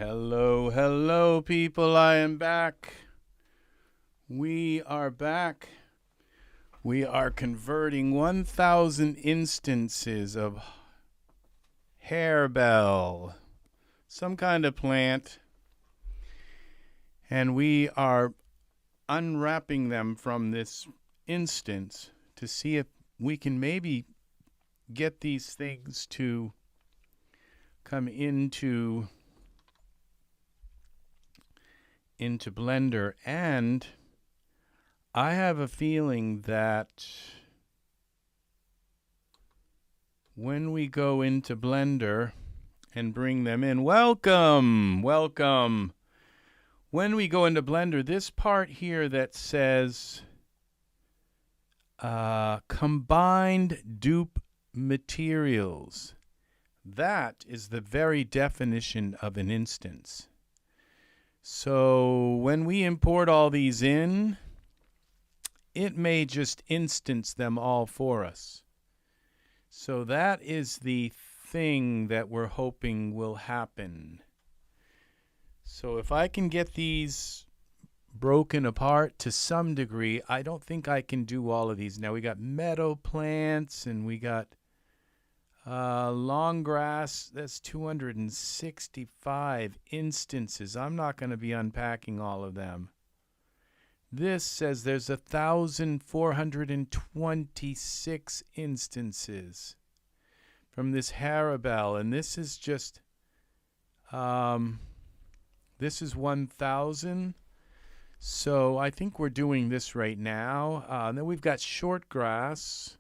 Hello, hello, people. I am back. We are back. We are converting 1,000 instances of harebell, some kind of plant, and we are unwrapping them from this instance to see if we can maybe get these things to come into Blender. And I have a feeling that when we go into Blender and bring them in, welcome. When we go into Blender, this part here that says combined dupe materials, that is the very definition of an instance. So when we import all these in, it may just instance them all for us. So that is the thing that we're hoping will happen. So if I can get these broken apart to some degree, I don't think I can do all of these. Now we got meadow plants and we got long grass. That's 265 instances. I'm not going to be unpacking all of them. This says there's 1,426 instances from this harebell, and this is just this is 1,000. So I think we're doing this right now. And then we've got short grass,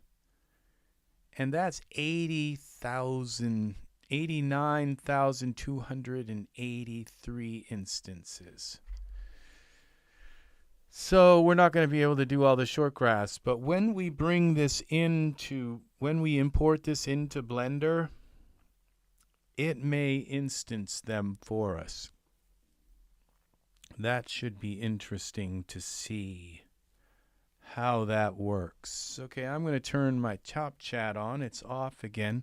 and that's 89,283 instances. So we're not going to be able to do all the short grass, but when we bring this into, when we import this into Blender, it may instance them for us. That should be interesting to see how that works. Okay, I'm going to turn my top chat on. It's off again.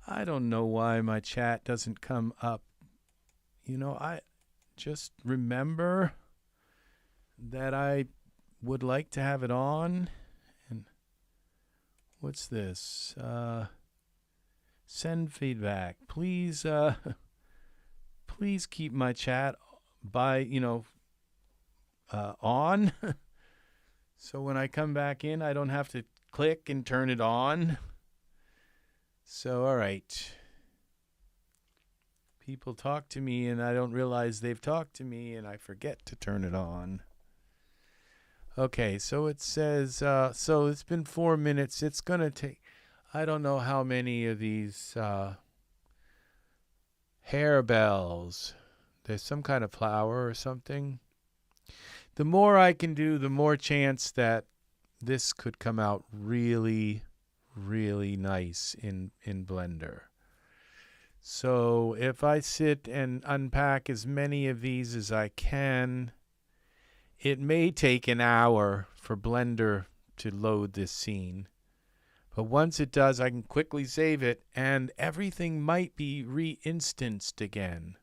I don't know why my chat doesn't come up. You know, I just remember that I would like to have it on. And what's this? Send feedback. Please please keep my chat on. So when I come back in, I don't have to click and turn it on. So all right. People talk to me and I don't realize they've talked to me and I forget to turn it on. Okay, so it says, so it's been 4 minutes. It's going to take, I don't know how many of these harebells. There's some kind of flower or something. The more I can do, the more chance that this could come out really, really nice in Blender. So if I sit and unpack as many of these as I can, it may take an hour for Blender to load this scene. But once it does, I can quickly save it, and everything might be re-instanced again.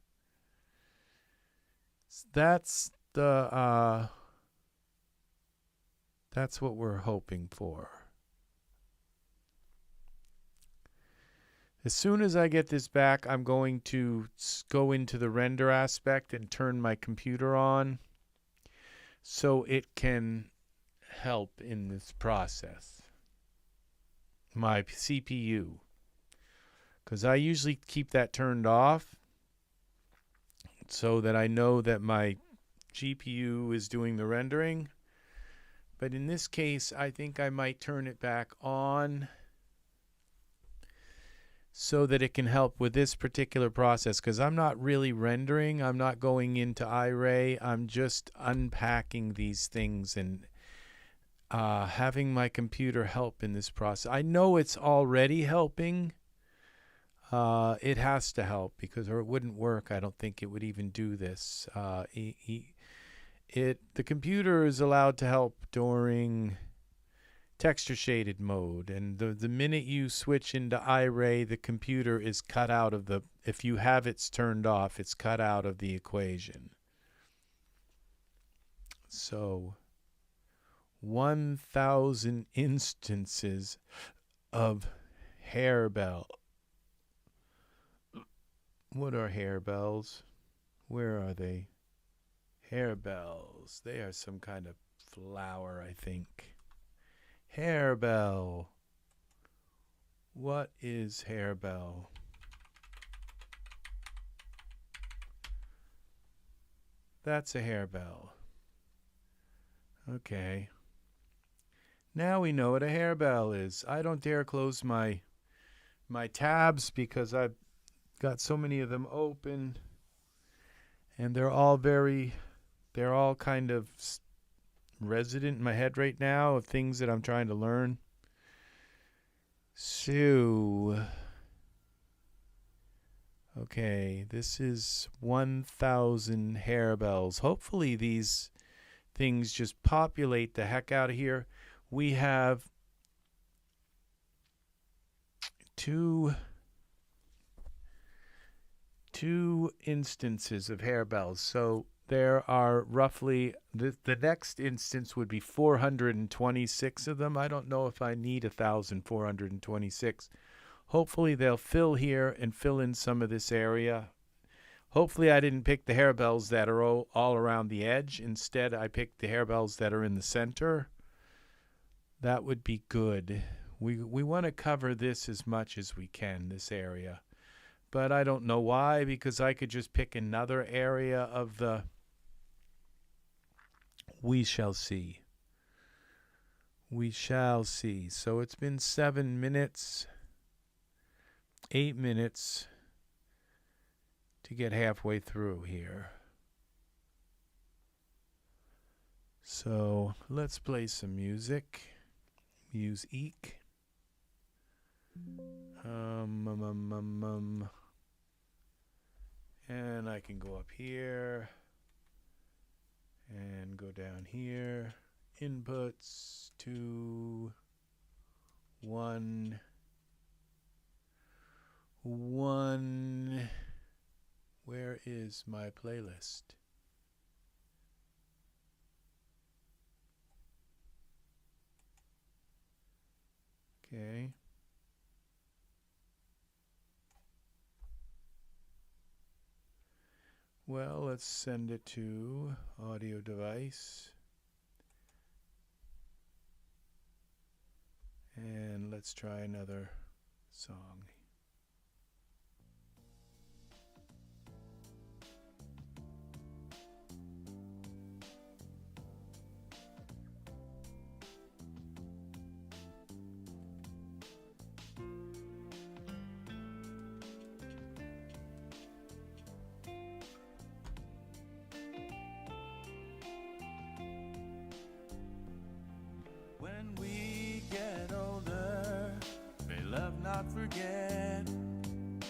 That's the that's what we're hoping for. As soon as I get this back, I'm going to go into the render aspect and turn my computer on so it can help in this process. My CPU, because I usually keep that turned off so that I know that my GPU is doing the rendering. But in this case, I think I might turn it back on so that it can help with this particular process, because I'm not really rendering. I'm not going into iRay. I'm just unpacking these things and having my computer help in this process. I know it's already helping. It has to help, because or it wouldn't work. I don't think it would even do this. The computer is allowed to help during texture shaded mode, and the minute you switch into iRay, the computer is cut out of the, if you have it turned off, it's cut out of the equation. So 1,000 instances of harebell. What are harebells? Where are they? Harebells. They are some kind of flower, I think. Harebell. What is harebell? That's a harebell. Okay. Now we know what a harebell is. I don't dare close my tabs because I've got so many of them open, and they're all kind of resident in my head right now of things that I'm trying to learn. So, okay, this is 1,000 harebells. Hopefully these things just populate the heck out of here. We have two instances of harebells. So there are roughly, the next instance would be 426 of them. I don't know if I need 1,426. Hopefully they'll fill here and fill in some of this area. Hopefully I didn't pick the harebells that are all around the edge. Instead, I picked the harebells that are in the center. That would be good. We want to cover this as much as we can, this area. But I don't know why, because I could just pick another area of the... We shall see. We shall see. So it's been 7 minutes, 8 minutes to get halfway through here. So let's play some music. Music. And I can go up here and go down here. Inputs 2, 1, 1. Where is my playlist? Okay. Well, let's send it to audio device. And let's try another song. When we get older, may love not forget, and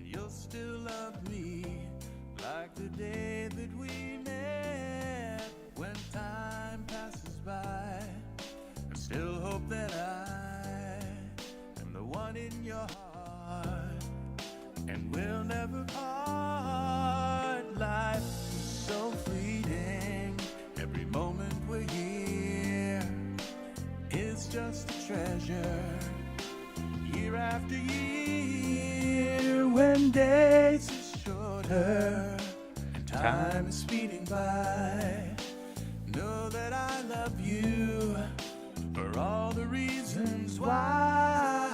you'll still love me like the day that we met. When time passes by, I still hope that I am the one in your heart, and we'll never part. Life is so fleeting, every moment we're here is just a treasure, year after year. When days are shorter and time is speeding by, know that I love you for all the reasons why,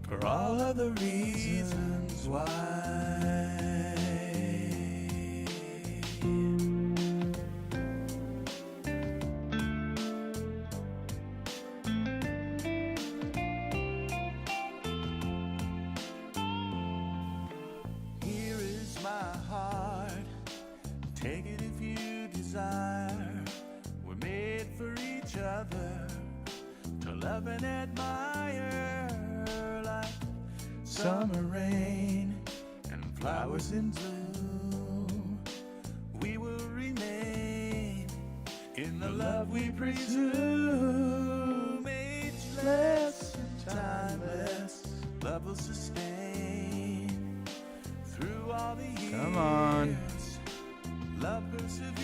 for all of the reasons why. Take it if you desire. We're made for each other, to love and admire, like summer rain and flowers in bloom. We will love will sustain through all the years. Come on. Love perseveres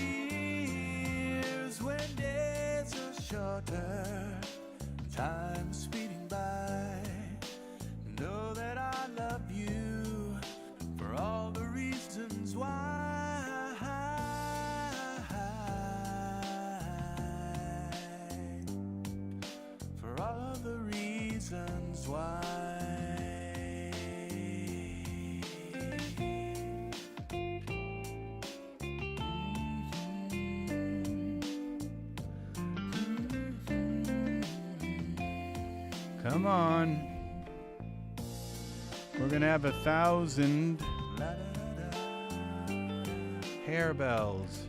when days are shorter, time speeding by. Know that I love you for all the reasons why. For all the reasons why. Come on. We're gonna have 1,000 harebells.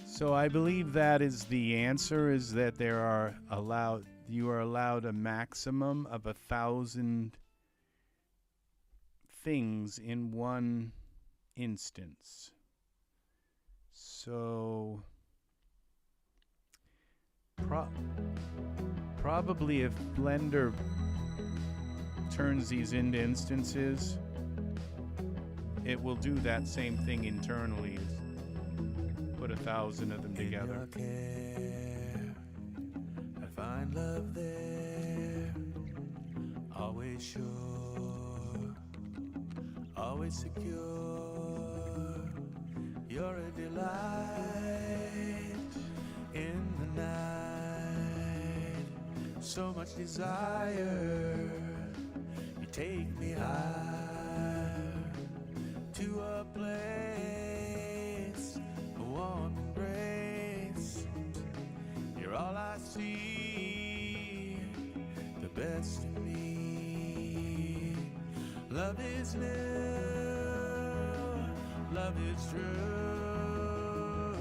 So I believe that is the answer, is that you are allowed a maximum of 1,000 things in one instance. So probably if Blender turns these into instances, it will do that same thing internally. Put 1,000 of them together. Care, I find love there, always sure, always secure. You're a delight in the night, so much desire. You take me higher to a place, a warm embrace. You're all I see, the best in me. Love is new, love is true,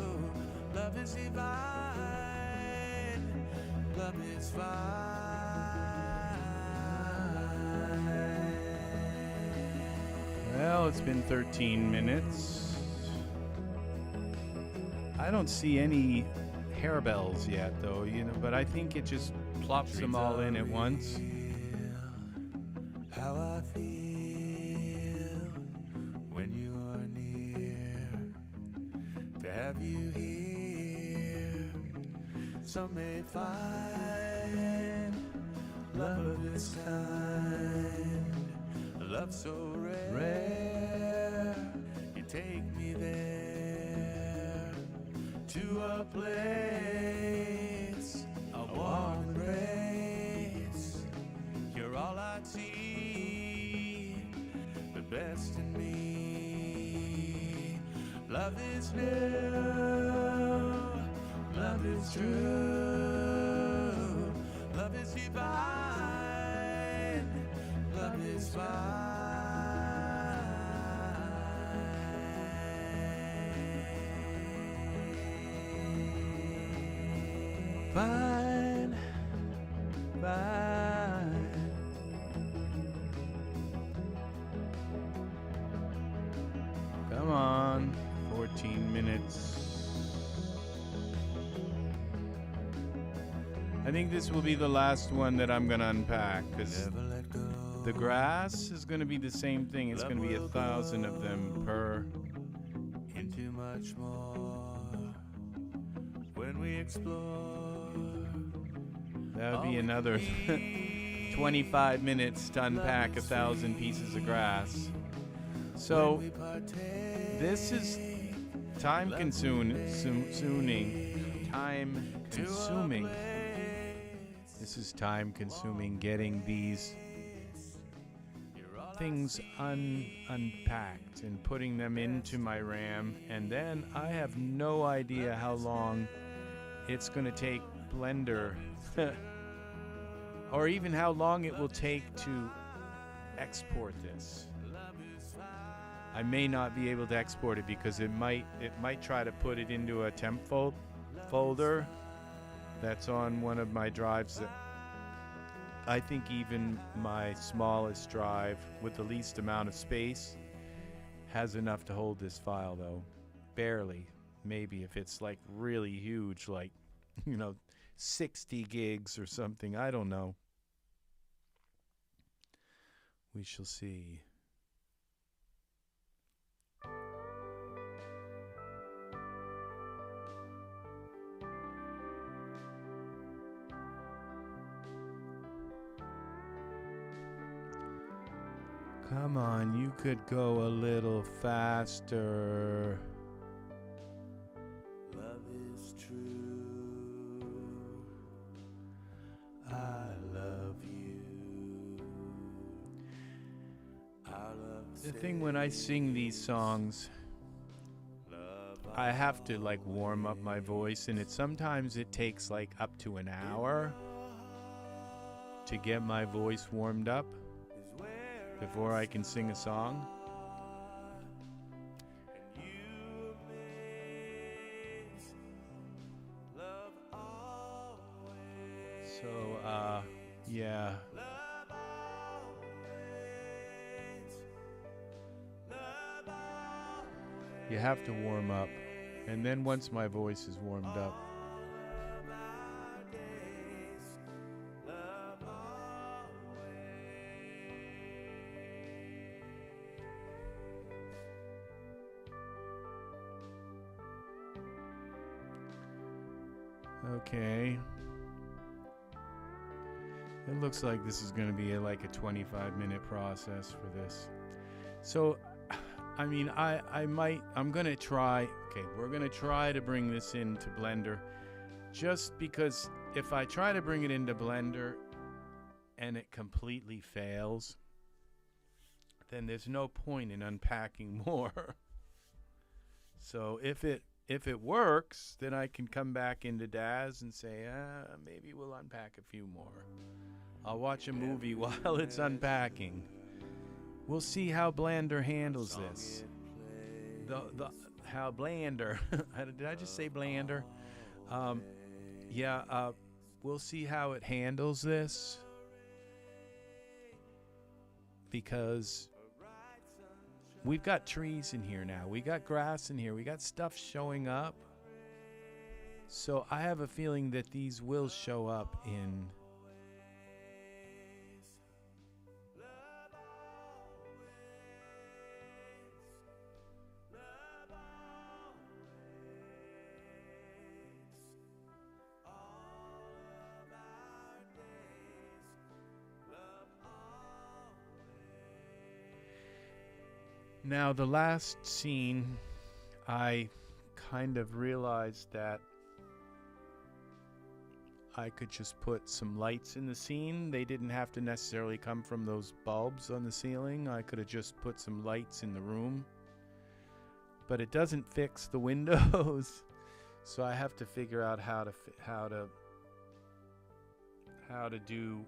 love is divine, love is fine. Well, it's been 13 minutes. I don't see any harebells yet, though, but I think it just plops them all in at once. How I feel when you are near, to have you here. Some may find love of this kind, a love so rare. You take me there to a place, a warm embrace. You're all I see, the best in me. Love is new, love is true, love is divine, love is fine. Fine, fine. Come on, 14 minutes. I think this will be the last one that I'm gonna unpack, because the grass is gonna be the same thing. It's gonna be 1,000 of them per. Into much more when we explore. That would be another 25 minutes to unpack 1,000 pieces of grass. So this is time consuming. This is time consuming, getting these things unpacked and putting them into my RAM, and then I have no idea how long it's going to take Blender or even how long it will take to export this. I may not be able to export it because it might try to put it into a temp folder that's on one of my drives. That I think even my smallest drive with the least amount of space has enough to hold this file, though. Barely. Maybe if it's like really huge, like you know, 60 gigs or something. I don't know. We shall see. Come on, you could go a little faster. Love is true. I love you. Our love The thing when I sing these songs, I have to like warm up my voice, and sometimes it takes like up to an hour to get my voice warmed up before I can sing a song. So, yeah. You have to warm up. And then once my voice is warmed up, okay. It looks like this is going to be like a 25-minute process for this. So, I mean, I'm going to try, okay, we're going to try to bring this into Blender, just because if I try to bring it into Blender and it completely fails, then there's no point in unpacking more. So if it works, then I can come back into Daz and say, maybe we'll unpack a few more. I'll watch a movie while it's unpacking. We'll see how Blender handles this. How Blender, did I just say Blender? We'll see how it handles this. Because we've got trees in here now. We got grass in here. We got stuff showing up. So I have a feeling that these will show up in Now, the last scene, I kind of realized that I could just put some lights in the scene. They didn't have to necessarily come from those bulbs on the ceiling. I could have just put some lights in the room. But it doesn't fix the windows. So I have to figure out how to do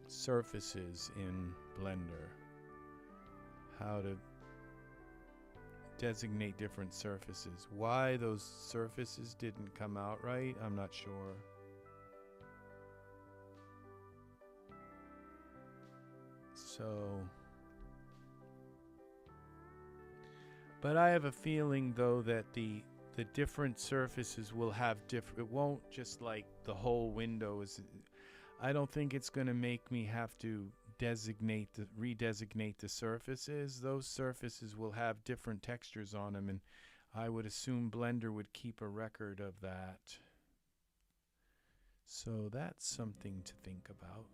surfaces in Blender. How to designate different surfaces. Why those surfaces didn't come out right, I'm not sure. So, but I have a feeling though that the different surfaces will have different, it won't just like the whole window is, I don't think it's going to make me have to redesignate the surfaces. Those surfaces will have different textures on them, and I would assume Blender would keep a record of that. So that's something to think about.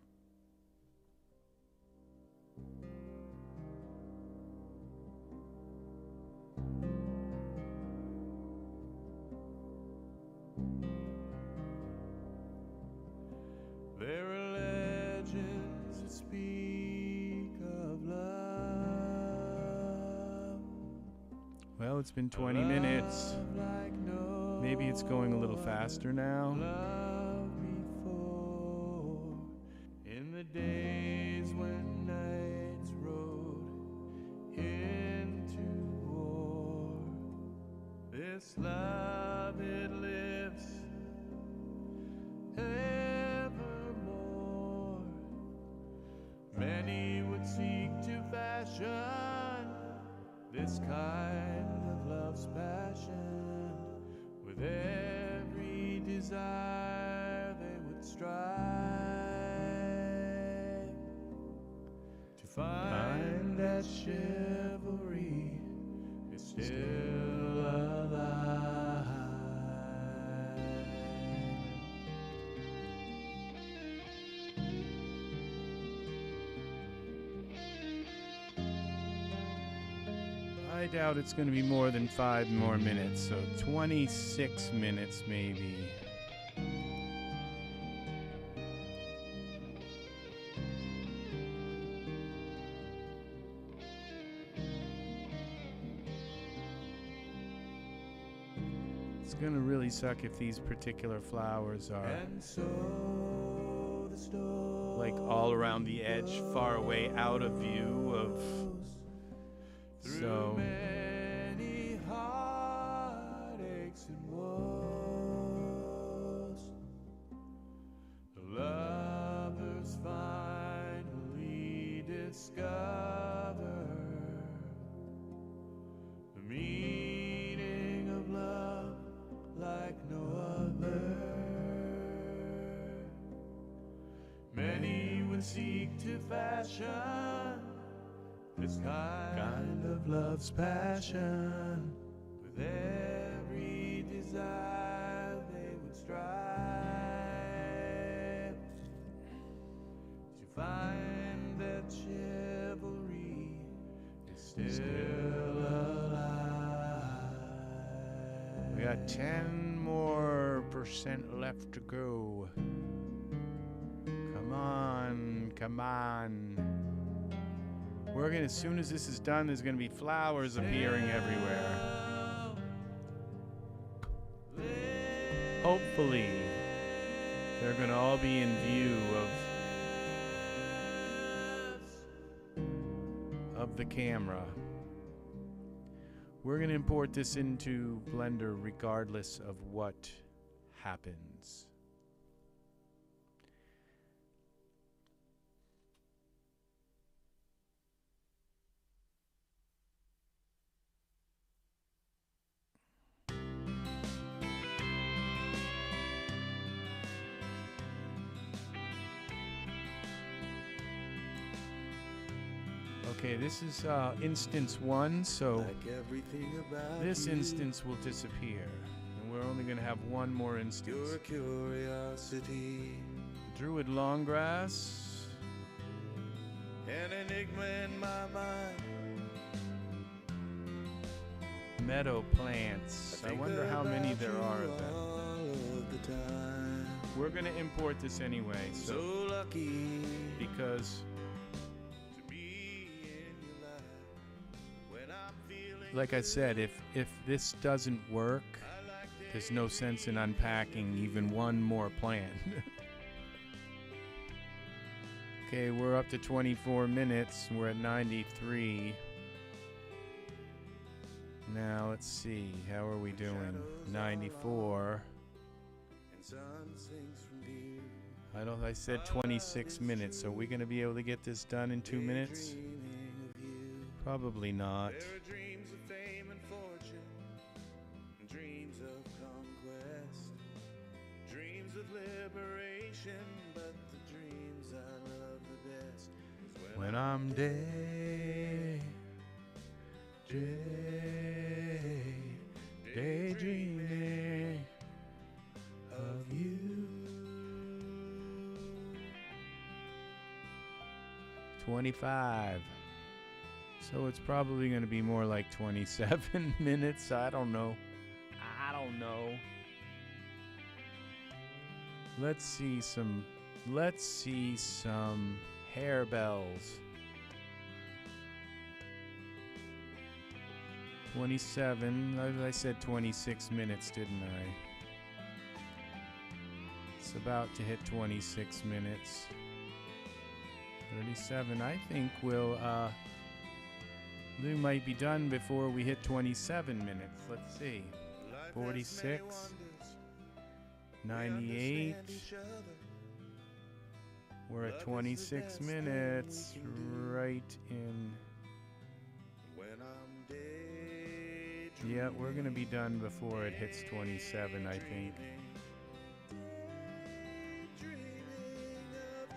There are legends that speak of love. Well, it's been 20 minutes. Like no Maybe it's going a little faster now. love before. In the days when nights rode into war, this love it lives evermore. Many would seek to fashion this kind of love's passion with With every desire they would strive to find that chivalry is still alive. I doubt it's going to be more than 5 more minutes, so 26 minutes maybe. It's going to really suck if these particular flowers are And so the story like all around the edge, far away out of view of. through So many heartaches and woes, the lovers finally discover the meaning of love like no other. Many would seek to fashion this kind of love's passion. With every desire they would strive to find that chivalry is still alive. we got 10 more % left to go. Come on, come on. We're gonna, as soon as this is done, there's gonna be flowers appearing everywhere. Hopefully, they're gonna all be in view of the camera. We're gonna import this into Blender regardless of what happens. Okay, this is instance 1, so Like everything about this you, instance will disappear. And we're only going to have one more instance. you're a curiosity, Druid longgrass. an enigma in my mind. Meadow plants. I wonder how many there are of them. All of the time. We're going to import this anyway, So so lucky because to be in your life when I'm feeling like I said, if this doesn't work, I like there's no sense in unpacking even one more plant. Okay, we're up to 24 minutes. We're at 93. Now, let's see. How are we doing? 94. and sun sinks from view. I said 26 minutes. So are we going to be able to get this done in 2 minutes? Dreaming of you. Probably not. There are dreams of fame and fortune, and dreams of conquest, dreams of liberation, but the dreams I love the best is When I'm daydreaming of you. 25. So it's probably going to be more like 27 minutes. I don't know. Let's see some harebells. 27. I said 26 minutes, didn't I? It's about to hit 26 minutes. 37. I think we might be done before we hit 27 minutes. Let's see. 46. 98. We're at 26 minutes. Right in. when I'm daydreaming Yeah, we're gonna be done before it hits 27, I think. Daydreaming of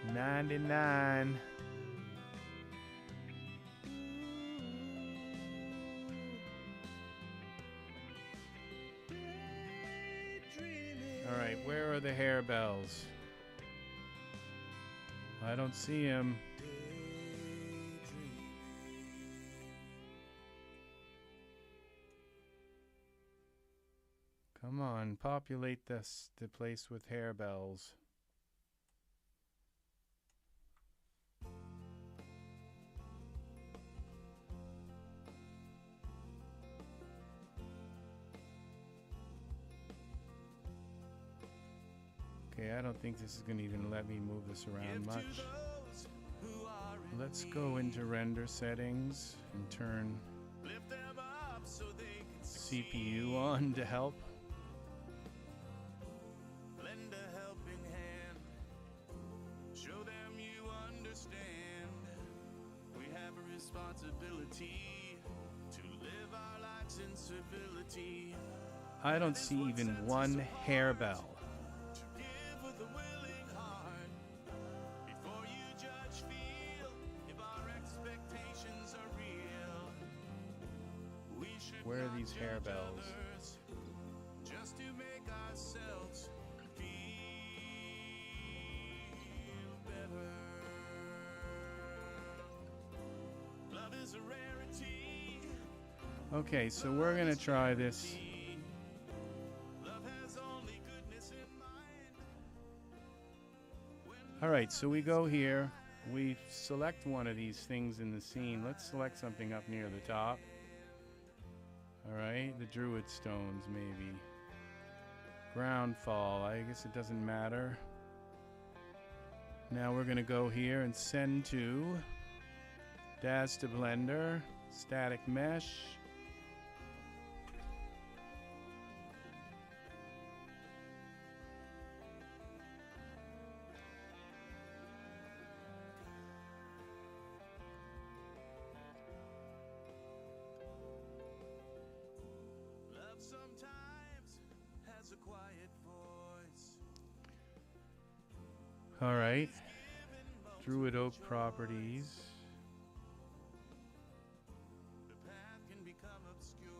you. 99. All right, where are the harebells? I don't see him. Come on, populate the place with harebells. Okay, I don't think this is going to even let me move this around much. Let's go into render settings and turn CPU on to help. Lend a helping hand. Show them you understand. We have a responsibility to live our lives in civility. I don't see even one harebell. With a willing heart, before you judge, feel if our expectations are real. We should Where are not these judge harebells? others, just to make ourselves feel better. Love is a rarity. Okay, so we're gonna try this. Love has only goodness in mind. Alright, so we go here. We select one of these things in the scene. Let's select something up near the top. Alright, the Druid stones, maybe. Groundfall, I guess it doesn't matter. Now we're gonna go here and send to Daz to Blender, static mesh. Love sometimes has a quiet voice. Alright, Druid Oak properties. The path can become obscure,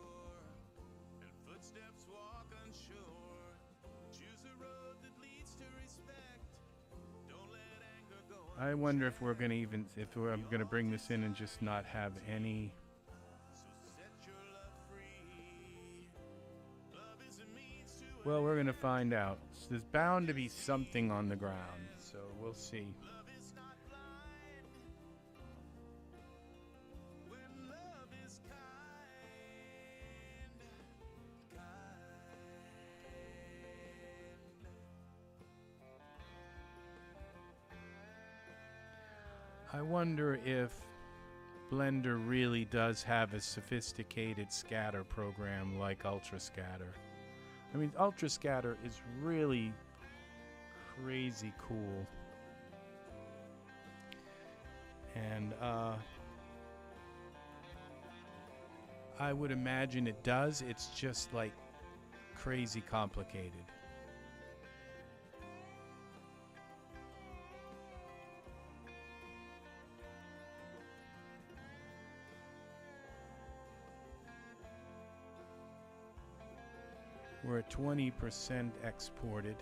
and footsteps walk unsure. Choose a road that leads to respect. Don't let anger go. I wonder if we're gonna bring this in and just not have any. So set your love free. Love is a means to Well, we're gonna find out. So there's bound to be something on the ground, so we'll see. love is not blind. When love is kind, kind. I wonder if Blender really does have a sophisticated scatter program like Ultra Scatter. I mean, Ultra Scatter is really crazy cool. And I would imagine it does. It's just like crazy complicated. We're at 20% exported.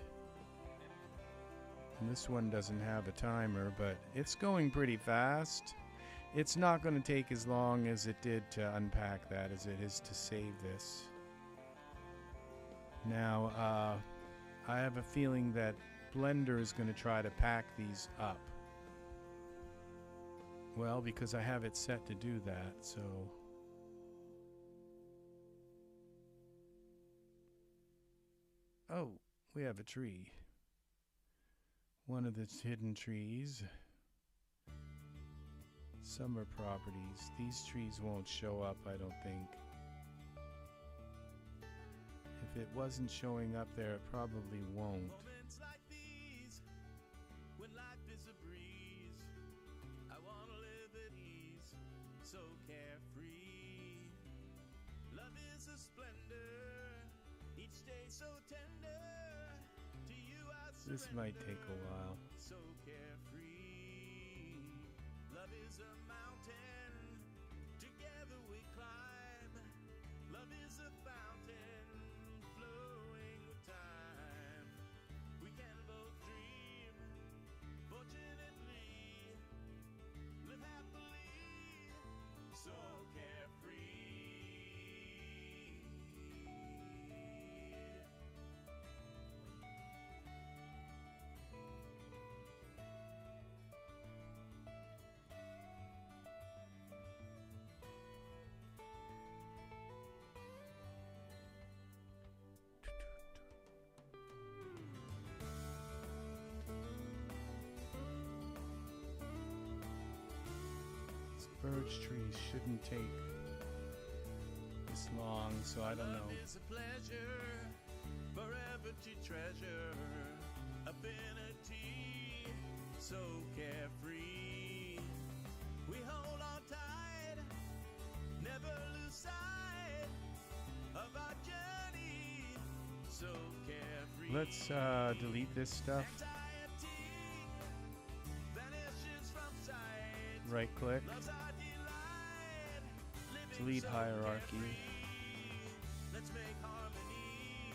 And this one doesn't have a timer, but it's going pretty fast. It's not going to take as long as it did to unpack that as it is to save this. Now, I have a feeling that Blender is going to try to pack these up. Well, because I have it set to do that, so... Oh, we have a tree. One of the hidden trees. Summer properties. These trees won't show up, I don't think. If it wasn't showing up there, it probably won't. Moments like these, when life is a breeze. Love is a splendor, each day so tender. To you I This might take surrender, a while. so carefree. Love is a mountain, together we climb. Love is a fountain, flowing with time. We can both dream, fortunately, live happily, so carefree. Birch trees shouldn't take this long, so I don't know. Love is a pleasure, forever to treasure. Affinity, so carefree. We hold on tight, never lose sight of our journey, so carefree. Let's delete this stuff. Anxiety vanishes from sight. Right click. Love's our delight, living Delete so hierarchy. carefree. Let's make harmony,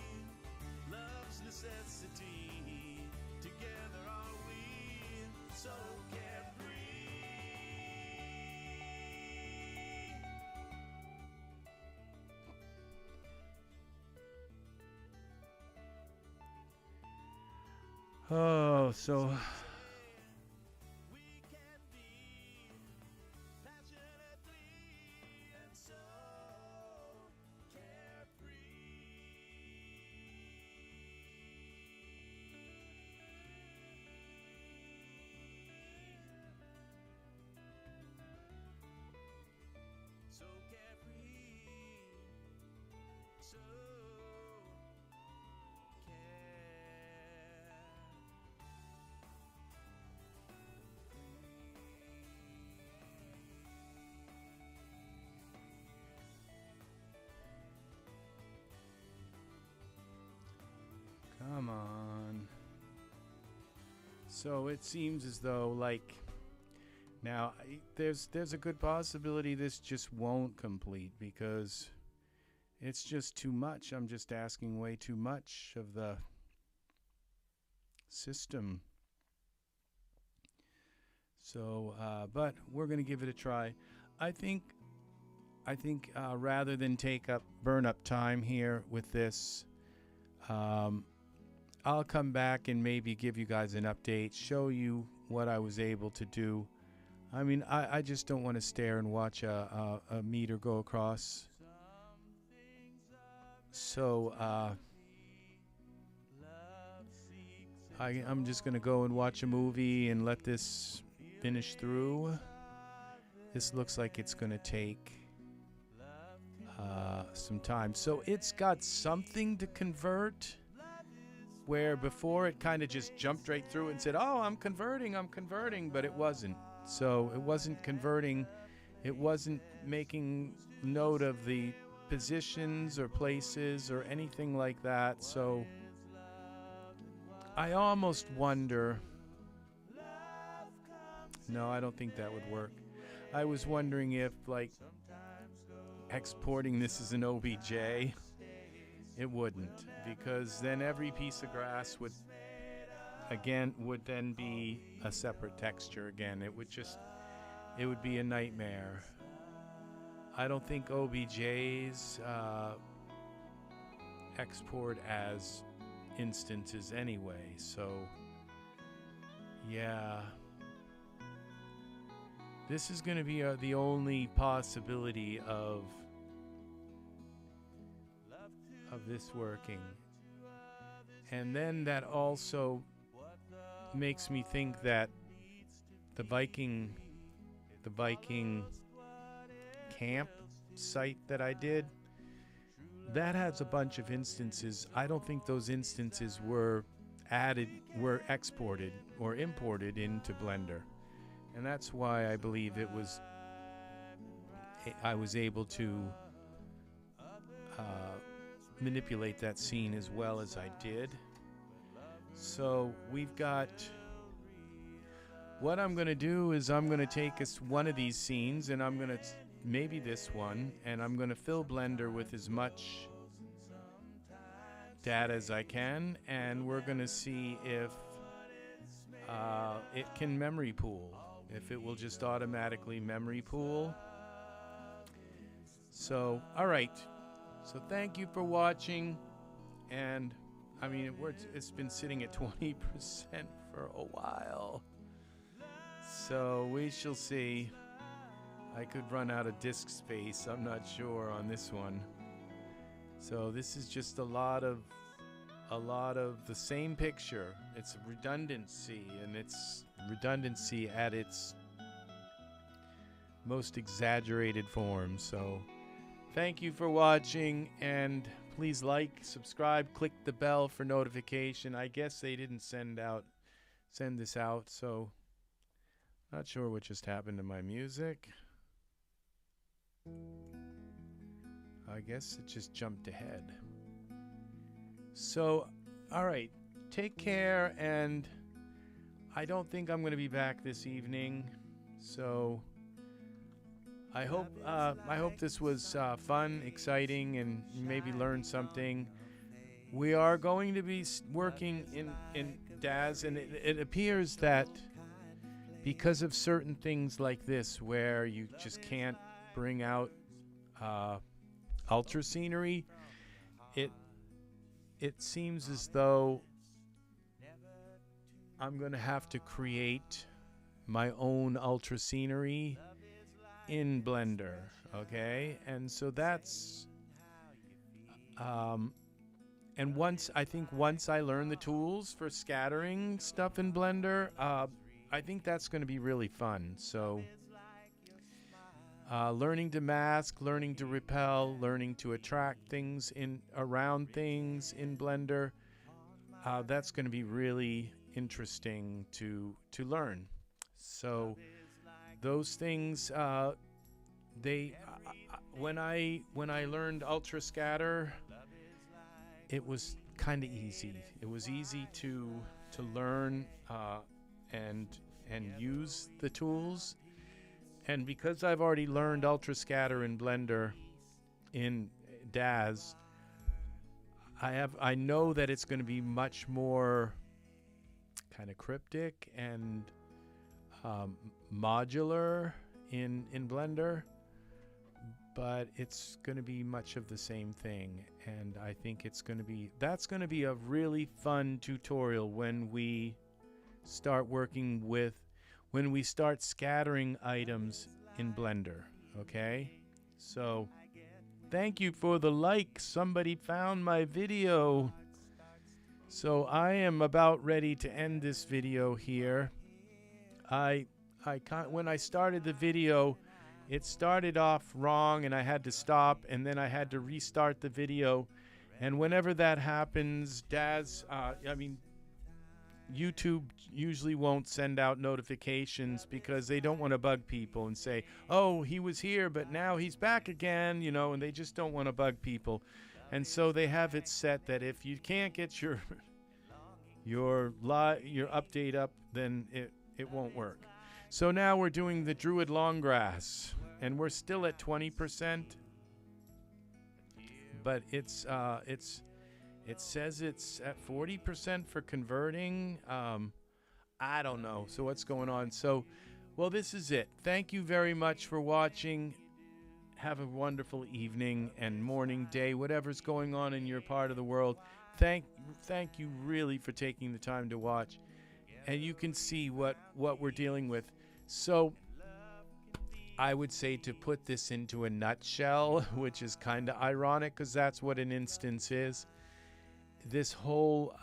love's necessity. Together are we, so carefree. Oh, so We can be passionately and so carefree. So carefree. So come on. So it seems as though, like, now there's a good possibility this just won't complete because it's just too much. I'm just asking way too much of the system. So, but we're gonna give it a try. I think rather than burn up time here with this, I'll come back and maybe give you guys an update, show you what I was able to do. I mean, I just don't want to stare and watch a meter go across. So I'm just going to go and watch a movie and let this finish through. This looks like it's going to take some time. So it's got something to convert, where before it kind of just jumped right through and said, oh, I'm converting, but it wasn't. So it wasn't converting. It wasn't making note of the positions or places or anything like that. So I almost wonder, no, I don't think that would work. I was wondering if, like, exporting this as an OBJ, it wouldn't, because then every piece of grass would then be a separate texture again. It would be a nightmare. I don't think OBJs export as instances anyway, so yeah. This is going to be the only possibility of this working. And then that also makes me think that the Viking camp site that I did, that has a bunch of instances. I don't think those instances were exported or imported into Blender. And that's why I believe I was able to manipulate that scene as well as I did. So we've got, what I'm going to do is I'm going to take one of these scenes, and I'm going to, maybe this one, and I'm going to fill Blender with as much data as I can, and we're going to see if it can memory pool, if it will just automatically memory pool. So, all right. So thank you for watching, and I mean, it's been sitting at 20% for a while. So we shall see. I could run out of disk space, I'm not sure on this one. So this is just a lot of the same picture. It's redundancy, and it's redundancy at its most exaggerated form. So thank you for watching, and please like, subscribe, click the bell for notification. I guess they didn't send this out, so not sure what just happened to my music. I guess it just jumped ahead. So, all right, take care, and I don't think I'm going to be back this evening. So I hope this was fun, exciting, and maybe learned something. We are going to be working in Daz, and it appears that because of certain things like this, where you just can't bring out ultra scenery, it seems as though I'm going to have to create my own ultra scenery in Blender, okay? And so that's and once I learn the tools for scattering stuff in Blender, I think that's going to be really fun. So learning to mask, learning to repel, learning to attract things around things in Blender, that's going to be really interesting to learn. So those things, when I learned Ultra Scatter, it was kind of easy. It was easy to learn and use the tools. And because I've already learned Ultra Scatter in Blender in Daz, I know that it's going to be much more kind of cryptic and modular in Blender, but it's going to be much of the same thing. And I think that's going to be a really fun tutorial when we start scattering items in Blender. Okay, so thank you for the like. Somebody found my video. So I am about ready to end this video here. When I started the video, it started off wrong and I had to stop, and then I had to restart the video. And whenever that happens, YouTube usually won't send out notifications because they don't want to bug people and say, oh, he was here, but now he's back again, and they just don't want to bug people. And so they have it set that if you can't get your update up, then it won't work. So now we're doing the Druid long grass, and we're still at 20%, but it says it's at 40% for converting. I don't know. So what's going on? So, well, this is it. Thank you very much for watching. Have a wonderful evening and morning, day, whatever's going on in your part of the world. Thank you really for taking the time to watch. And you can see what we're dealing with. So I would say, to put this into a nutshell, which is kind of ironic because that's what an instance is, this whole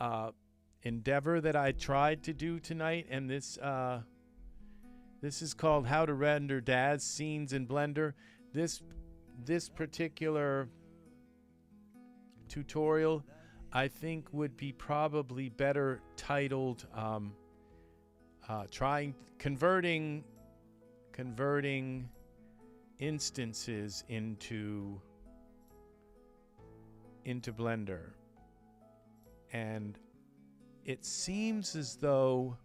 endeavor that I tried to do tonight, and this is called How to Render Daz Scenes in Blender. This particular tutorial, I think, would be probably better titled converting instances into into Blender. And it seems as though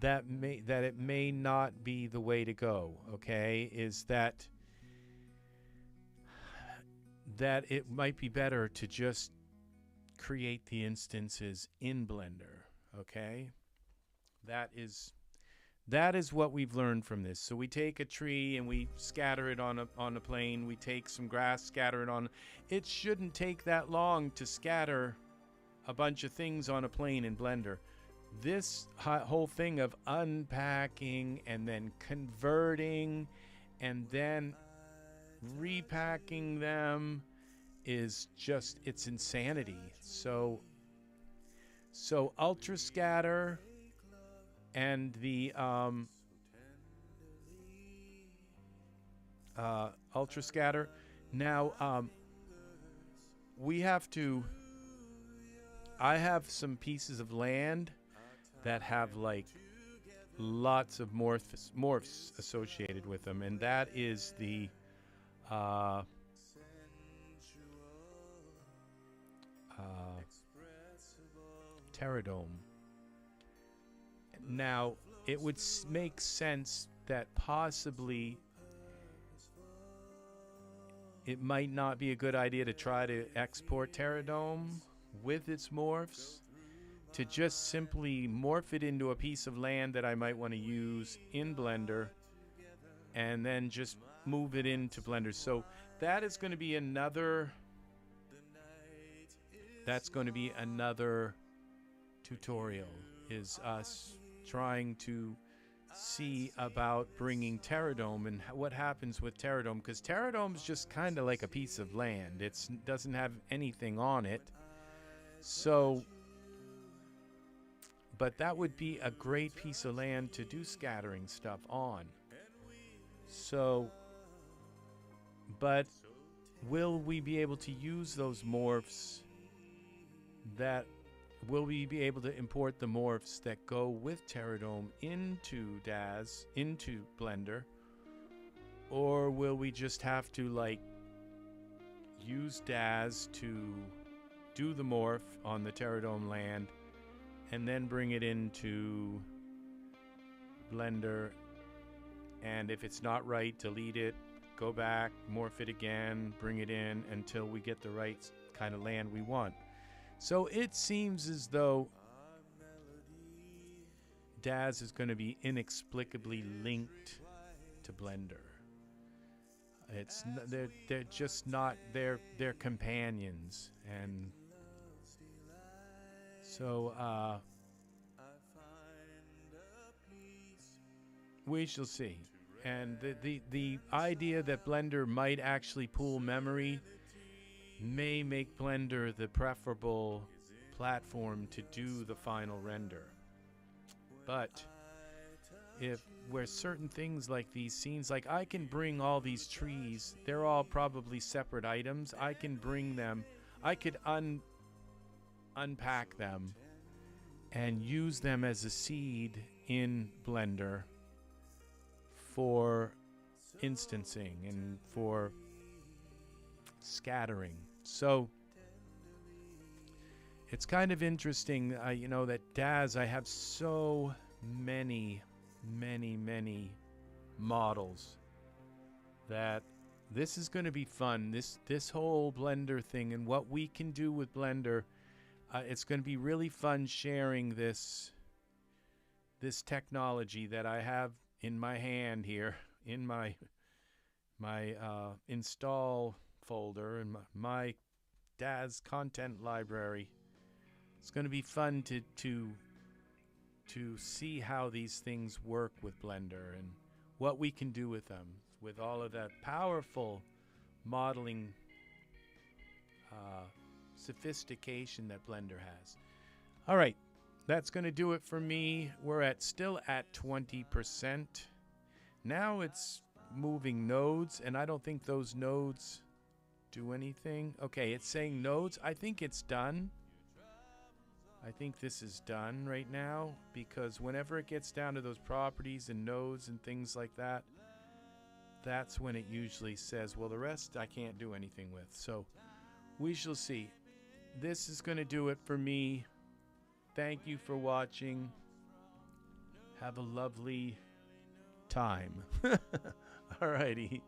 that it may not be the way to go, okay? Is that it might be better to just create the instances in Blender, okay? That is what we've learned from this. So we take a tree and we scatter it on a plane. We take some grass, scatter it on. It shouldn't take that long to scatter a bunch of things on a plane in Blender. This whole thing of unpacking and then converting and then repacking them is just, it's insanity. So ultra scatter and the ultra scatter. Now I have some pieces of land that have like lots of morphs associated with them, and that is the pterodome. Now, it would make sense that possibly it might not be a good idea to try to export pterodome with its morphs, to just simply morph it into a piece of land that I might want to use in Blender and then just move it into Blender. So that is going to be another tutorial, is us trying to see about bringing pterodome and what happens with pterodome, because pterodome is just kind of like a piece of land. It doesn't have anything on it. So, but that would be a great piece of land to do scattering stuff on. So, but will we be able to use those morphs? Will we be able to import the morphs that go with pterodome into Daz, into Blender? Or will we just have to like use Daz to do the morph on the pterodome land and then bring it into Blender, and if it's not right, delete it, go back, morph it again, bring it in until we get the right kind of land we want? So it seems as though Daz is going to be inexplicably linked to Blender. They're just not, they're companions, and so we shall see. And the idea that Blender might actually pool memory may make Blender the preferable platform to do the final render. But where certain things like these scenes, like I can bring all these trees, they're all probably separate items. I can bring them, I could unpack them and use them as a seed in Blender for instancing and for scattering. So it's kind of interesting, you know, that Daz, I have so many models that this is going to be fun. This whole Blender thing and what we can do with Blender, it's going to be really fun sharing this technology that I have in my hand here in my install folder and my Daz content library. It's going to be fun to see how these things work with Blender and what we can do with them, with all of that powerful modeling sophistication that Blender has. All right, that's going to do it for me. We're still at 20%. Now it's moving nodes, and I don't think those nodes do anything. Okay, it's saying nodes. I think it's done. I think this is done right now, because whenever it gets down to those properties and nodes and things like that, that's when it usually says, well, the rest I can't do anything with. So We shall see. This is going to do it for me. Thank you for watching. Have a lovely time. Alrighty.